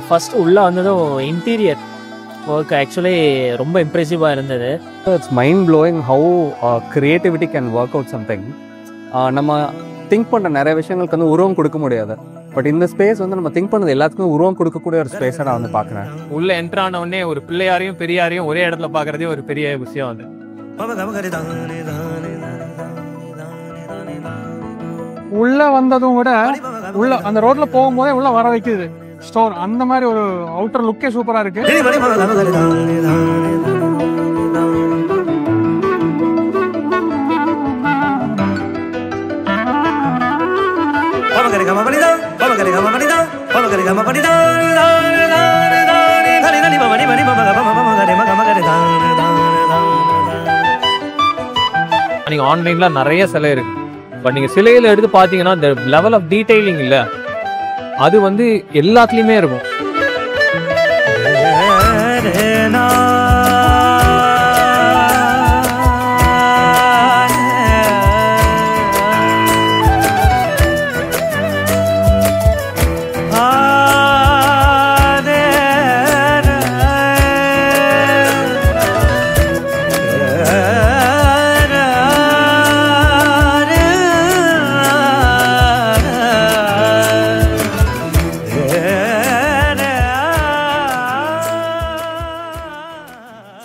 First உள்ளே வந்ததும் interior work actually ரொம்ப இம்ப்ரெசிவாக இருந்தது. It's mind blowing how creativity can work out something. நம்ம திங்க் பண்ணுற நிறைய விஷயங்களுக்கு வந்து உருவம் கொடுக்க முடியாது. பட் இந்த ஸ்பேஸ் வந்து நம்ம திங்க் பண்ணது எல்லாத்துக்கும் உருவம் கொடுக்கக்கூடிய ஒரு ஸ்பேஸை நான் வந்து பார்க்குறேன். உள்ள என்ட்ரு ஆன உடனே ஒரு பிள்ளையாரையும் பெரியாரையும் ஒரே இடத்துல பார்க்குறதே ஒரு பெரிய விஷயம். அது உள்ள வந்ததும் விட உள்ள அந்த ரோட்ல போகும்போதே உள்ள வர வைக்குது ஸ்டோர். அந்த மாதிரி ஒரு அவுட்டர் லுக்கே சூப்பரா இருக்கு. நீங்க ஆன்லைன்ல நிறைய சிலை இருக்கு. பட் நீங்க சிலையில எடுத்து பாத்தீங்கன்னா இந்த லெவல் ஆஃப் டீடைலிங் இல்ல, அது வந்து எல்லாத்துலயுமே இருக்கும்.